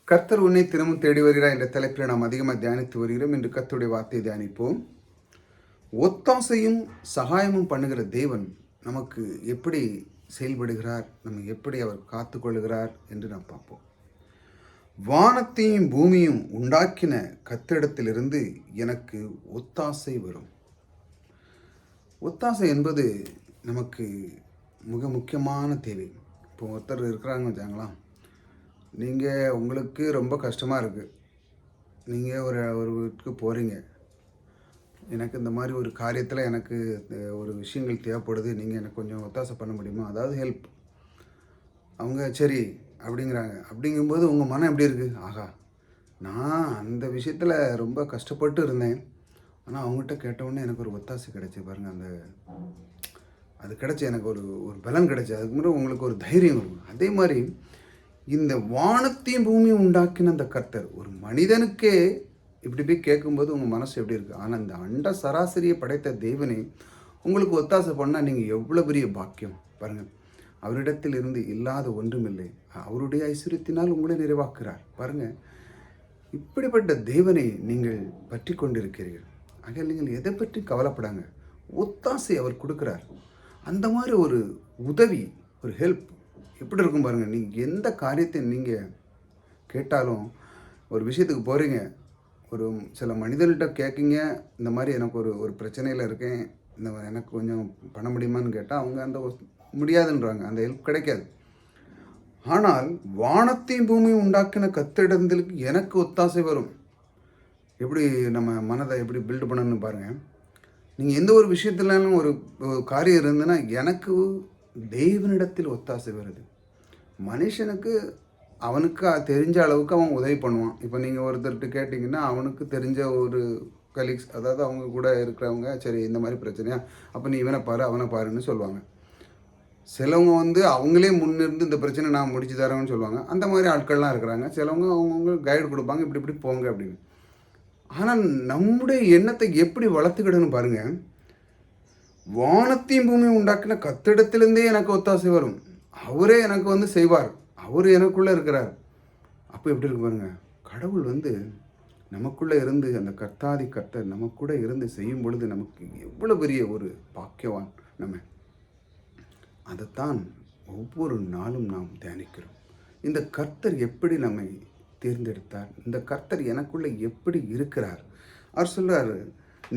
கர்த்தர் உன்னை தினமும் தேடி வருகிறார் என்ற தலைப்பில் நாம் அதிகமாக தியானித்து வருகிறோம். இன்று கர்த்தருடைய வார்த்தையை தியானிப்போம். ஒத்தாசையும் சகாயமும் பண்ணுகிற தேவன் நமக்கு எப்படி செயல்படுகிறார், நம்ம எப்படி அவர் காத்து கொள்கிறார் என்று நாம் பார்ப்போம். வானத்தையும் பூமியும் உண்டாக்கின கர்த்தரிடத்திலிருந்து எனக்கு ஒத்தாசை வரும். ஒத்தாசை என்பது நமக்கு மிக முக்கியமான தேவை. இப்போ ஒருத்தர் இருக்கிறாங்க வச்சாங்களா, நீங்கள் உங்களுக்கு ரொம்ப கஷ்டமாக இருக்குது, நீங்கள் ஒரு வீட்டுக்கு போகிறீங்க, எனக்கு இந்த மாதிரி ஒரு காரியத்தில் எனக்கு ஒரு விஷயங்கள் தேவைப்படுது, நீங்கள் எனக்கு கொஞ்சம் ஒத்தாசை பண்ண முடியுமா, அதாவது ஹெல்ப். அவங்க சரி அப்படிங்கிறாங்க. அப்படிங்கும்போது உங்கள் மனம் எப்படி இருக்குது? ஆகா, நான் அந்த விஷயத்தில் ரொம்ப கஷ்டப்பட்டு இருந்தேன், ஆனால் அவங்ககிட்ட கேட்டவுடனே எனக்கு ஒரு ஒத்தாசை கிடைச்சி பாருங்கள், அது கிடச்சி எனக்கு ஒரு பலன் கிடைச்சி, அதுக்கு முன்னாடி உங்களுக்கு ஒரு தைரியம் இருக்கும். அதே மாதிரி இந்த வானத்தையும் பூமியும் உண்டாக்கின அந்த கர்த்தர் ஒரு மனிதனுக்கே இப்படி போய் கேட்கும்போது உங்கள் மனசு எப்படி இருக்குது? ஆனால் இந்த அண்ட சராசரியை படைத்த தேவனே உங்களுக்கு ஒத்தாசை பண்ணால் நீங்கள் எவ்வளோ பெரிய பாக்கியம் பாருங்கள். அவரிடத்தில் இருந்து இல்லாத ஒன்றுமில்லை, அவருடைய ஐஸ்வர்யத்தினால் உங்களை நிறைவாக்குறார் பாருங்கள். இப்படிப்பட்ட தேவனை நீங்கள் பற்றி கொண்டிருக்கிறீர்கள். ஆக நீங்கள் எதை பற்றி கவலைப்படாங்க, ஒத்தாசை அவர் கொடுக்குறார். அந்த மாதிரி ஒரு உதவி, ஒரு ஹெல்ப் எப்படி இருக்கும் பாருங்கள். நீங்கள் எந்த காரியத்தை நீங்கள் கேட்டாலும், ஒரு விஷயத்துக்கு போகிறீங்க, ஒரு சில மனிதர்கிட்ட கேட்குங்க, இந்த மாதிரி எனக்கு ஒரு பிரச்சனையில் இருக்கேன், இந்த எனக்கு கொஞ்சம் பண்ண முடியுமான்னு கேட்டால் அவங்க அந்த முடியாதுன்றாங்க, அந்த ஹெல்ப் கிடைக்காது. ஆனால் வானத்தையும் பூமியும் உண்டாக்கின கர்த்தரிடத்திற்கு எனக்கு ஒத்தாசை வரும். எப்படி நம்ம மனதை எப்படி பில்டு பண்ணணும்னு பாருங்கள். நீங்கள் எந்த ஒரு விஷயத்துலனும் ஒரு காரியம் இருந்ததுன்னா எனக்கு தெய்வனிடத்தில் ஒத்தாசை வருது. மனுஷனுக்கு அவனுக்கு தெரிஞ்ச அளவுக்கு அவன் உதவி பண்ணுவான். இப்போ நீங்கள் ஒருத்தர்கிட்ட கேட்டிங்கன்னா அவனுக்கு தெரிஞ்ச ஒரு கலீக்ஸ், அதாவது அவங்க கூட இருக்கிறவங்க, சரி இந்த மாதிரி பிரச்சனையா, அப்போ நீ இவனை பாரு அவனை பாருன்னு சொல்லுவாங்க. சிலவங்க அவங்களே முன்னிருந்து இந்த பிரச்சனை நான் முடிச்சு தரேன்னு சொல்லுவாங்க. அந்த மாதிரி ஆட்கள்லாம் இருக்கிறாங்க. சிலவங்க அவங்கவுங்க கைடு கொடுப்பாங்க, இப்படி போங்க அப்படின்னு. ஆனால் நம்முடைய எண்ணத்தை எப்படி வளர்த்துக்கிடணும் பாருங்கள். வானத்தையும் பூமியும் உண்டாக்கின கர்த்தரிடத்திலிருந்தே எனக்கு ஒத்தாசை வரும், அவரே எனக்கு செய்வார், அவர் எனக்குள்ளே இருக்கிறார். அப்போ எப்படி இருக்கு பாருங்க. கடவுள் நமக்குள்ளே இருந்து, அந்த கர்த்தாதி கர்த்தர் நமக்கூட இருந்து செய்யும் பொழுது நமக்கு எவ்வளோ பெரிய ஒரு பாக்கியவான் நம்ம. அதைத்தான் ஒவ்வொரு நாளும் நாம் தியானிக்கிறோம். இந்த கர்த்தர் எப்படி நம்மை தேர்ந்தெடுத்தார், இந்த கர்த்தர் எனக்குள்ளே எப்படி இருக்கிறார். அவர் சொல்கிறார்,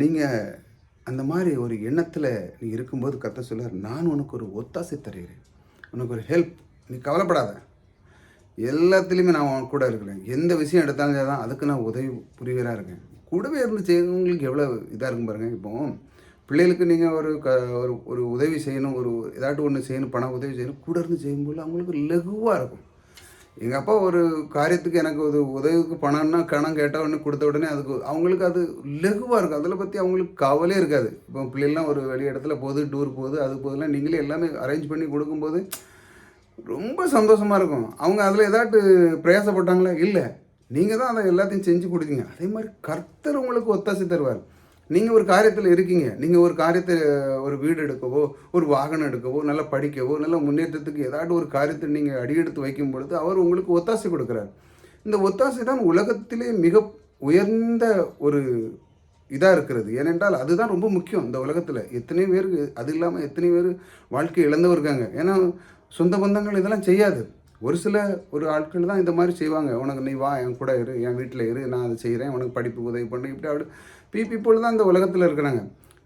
நீங்கள் அந்த மாதிரி ஒரு எண்ணத்தில் நீ இருக்கும்போது கர்த்தர் சொல்கிறார், நான் உனக்கு ஒரு ஒத்தாசை தருகிறேன், உனக்கு ஒரு ஹெல்ப், நீ கவலைப்படாத, எல்லாத்துலேயுமே நான் உன் கூட இருக்கிறேன், எந்த விஷயம் எடுத்தாலும் தான் அதுக்கு நான் உதவி புரிவராக இருக்கேன். கூடவே இருந்து செய்யறவங்களுக்கு எவ்வளோ இதாக இருக்கும் பாருங்கள். இப்போ பிள்ளைகளுக்கு நீங்கள் ஒரு உதவி செய்யணும், ஒரு ஏதாட்டும் ஒன்று செய்யணும், பண உதவி செய்யணும், கூட இருந்து செய்யும்போது அவங்களுக்கு லகுவாக இருக்கும். எங்கள் அப்பா ஒரு காரியத்துக்கு எனக்கு ஒரு உதவிக்கு பணம்னா கணம் கேட்டால் உடனே கொடுத்த உடனே அதுக்கு அவங்களுக்கு அது லகுவாக இருக்கும். அதில் பற்றி அவங்களுக்கு கவலையே இருக்காது. இப்போ பிள்ளைலாம் ஒரு வெளி இடத்துல போகுது, டூர் போகுது, அது போகுதுலாம் நீங்களே எல்லாமே அரேஞ்ச் பண்ணி கொடுக்கும்போது ரொம்ப சந்தோஷமாக இருக்கும். அவங்க அதில் ஏதாட்டு பிரயாசப்பட்டாங்களா? இல்லை, நீங்கள் தான் அதை எல்லாத்தையும் செஞ்சு கொடுத்தீங்க. அதே மாதிரி கர்த்தர் உங்களுக்கு ஒத்தாசை தருவார். நீங்கள் ஒரு காரியத்தில் இருக்கீங்க, நீங்கள் ஒரு காரியத்தை, ஒரு வீடு எடுக்கவோ, ஒரு வாகனம் எடுக்கவோ, நல்லா படிக்கவோ, நல்லா முன்னேற்றத்துக்கு ஏதாட்டு ஒரு காரியத்தை நீங்கள் அடியெடுத்து வைக்கும் பொழுது அவர் உங்களுக்கு ஒத்தாசை கொடுக்குறார். இந்த ஒத்தாசை தான் உலகத்திலே மிக உயர்ந்த ஒரு இதாக இருக்கிறது. ஏனென்றால் அதுதான் ரொம்ப முக்கியம். இந்த உலகத்தில் எத்தனை பேருக்கு அது இல்லாமல் எத்தனை பேர் வாழ்க்கை இழந்தவர் இருக்காங்க. ஏன்னா சொந்த பந்தங்கள் இதெல்லாம் செய்யாது. ஒரு ஆட்கள் தான் இந்த மாதிரி செய்வாங்க. உனக்கு நீ வா, என் கூட இரு, என் வீட்டில் இரு, நான் அதை செய்கிறேன், உனக்கு படிப்பு உதவி பண்ணுறேன், இப்படி அப்படி பீப்புள் தான் இந்த உலகத்தில் இருக்கிறாங்க.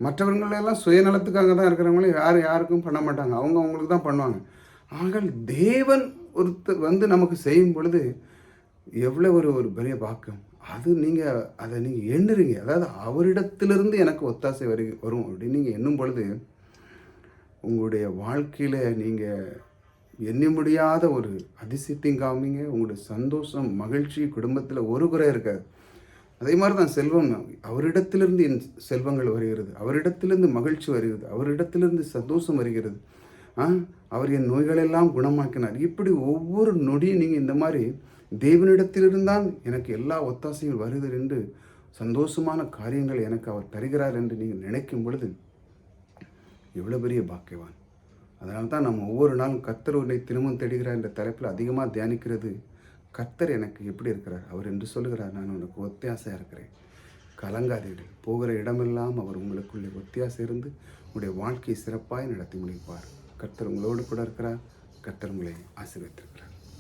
மற்றவங்களெல்லாம் சுயநலத்துக்காக தான் இருக்கிறவங்களும் யாருக்கும் பண்ண மாட்டாங்க, அவங்களுக்கு தான் பண்ணுவாங்க. ஆக தேவன் ஒருத்தர் நமக்கு செய்யும் பொழுது எவ்வளோ ஒரு பெரிய பாக்கியம். அதை நீங்கள் எண்ணுறீங்க. அதாவது அவரிடத்திலிருந்து எனக்கு ஒத்தாசை வரும் அப்படின்னு நீங்கள் எண்ணும் பொழுது உங்களுடைய வாழ்க்கையில் நீங்கள் எண்ண முடியாத ஒரு அதிசயத்தையும் காமிங்க. உங்களுடைய சந்தோஷம், மகிழ்ச்சி குடும்பத்தில் ஒரு குறை இருக்காது. அதே மாதிரி தான் செல்வம், அவரிடத்திலிருந்து என் செல்வங்கள் வருகிறது, அவரிடத்திலிருந்து மகிழ்ச்சி வருகிறது, அவரிடத்திலிருந்து சந்தோஷம் வருகிறது. அவர் என் நோய்களெல்லாம் குணமாக்கினார். இப்படி ஒவ்வொரு நொடியும் நீங்கள் இந்த மாதிரி தேவனிடத்திலிருந்தான் எனக்கு எல்லா ஒத்தாசையும் வருகிறது என்று சந்தோஷமான காரியங்கள் எனக்கு அவர் தருகிறார் என்று நீங்கள் நினைக்கும் பொழுது எவ்வளோ பெரிய பாக்கியவான். அதனால தான் நம்ம ஒவ்வொரு நாளும் கர்த்தர் உன்னை திரும்பவும் தேடுகிறார் என்ற தலைப்பில் அதிகமாக தியானிக்கிறது கர்த்தர் எனக்கு எப்படி இருக்கிறார்? அவர் என்று சொல்லுகிறார், நான் உனக்கு ஒத்தாசையாக இருக்கிறேன். கலங்காதீர்கள். போகிற இடமெல்லாம் அவர் உங்களுக்குள்ளே ஒத்தாசை இருந்து உங்களுடைய வாழ்க்கையை சிறப்பாய் நடத்தி முடிப்பார். கர்த்தர் உங்களோடு கூட இருக்கிறார். கர்த்தர் உங்களை ஆசீர்வதித்திருக்கிறார்.